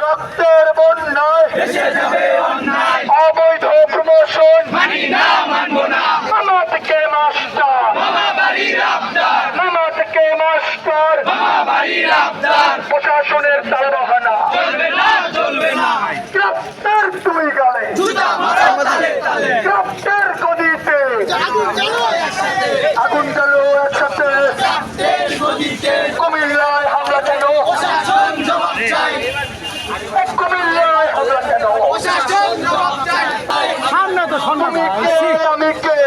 রক্তের বন্যায় অবৈধ প্রমোশন মামা থেকে মাস্টার মামা থেকে মাস্টার প্রশাসনের তালবাহানা গ্রেপ্তার দুই গালে গ্রেপ্তার গদিতে আগুন গেল একসাথে কুমিল্লায় হামলা কেন কুমিল্লায় হামলা কেন আমি কে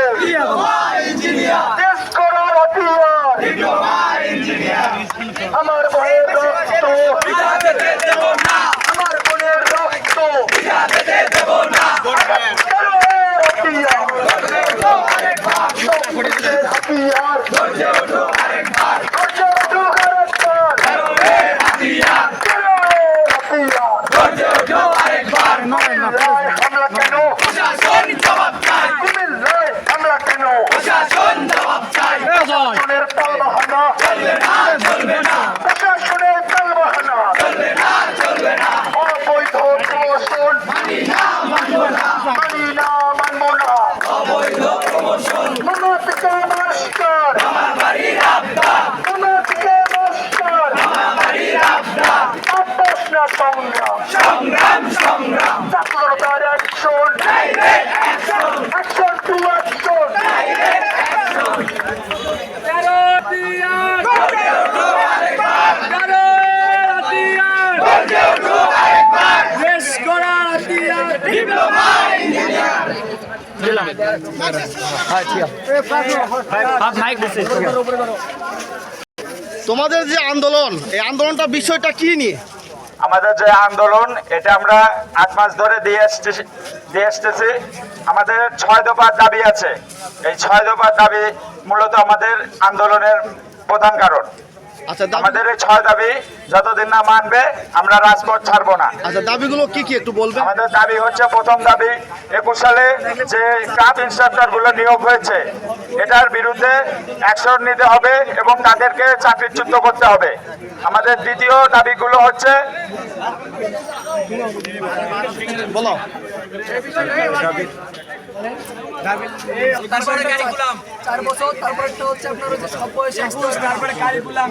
দেশ করার হাতিয়ার আমার ভাইয়ের রক্ত আমার বোনের রক্ত সংগ্রাম সংগ্রাম ছাত্রতার অ্যাকশন অ্যাকশন টু অ্যাকশন তোমাদের যে আন্দোলন, এই আন্দোলনটা বিষয়টা কি নিয়ে? আমাদের যে আন্দোলন এটা আমরা 8 মাস ধরে দিয়ে আসতেছি। আমাদের 6 দফার দাবি আছে। এই 6 দফার দাবি মূলত আমাদের আন্দোলনের প্রধান কারণ। আচ্ছা, আমাদের এই 6 দাবি যতদিন না মানবে আমরা রাজপথ ছাড়বো না। আচ্ছা, দাবিগুলো কি কি একটু বলবেন? আমাদের দাবি হচ্ছে, প্রথম দাবি 21 সালে যে ক্রাফট ইন্সট্রাক্টর গুলো নিয়োগ হয়েছে এটার বিরুদ্ধে অ্যাকশন নিতে হবে এবং তাদেরকে চাকরিচ্যুত করতে হবে। আমাদের দ্বিতীয় দাবিগুলো হচ্ছে বলো। তারপরে কারিকুলাম 4 বছর, তারপরে হচ্ছে আপনার সব বয়স, তারপরে কারিকুলাম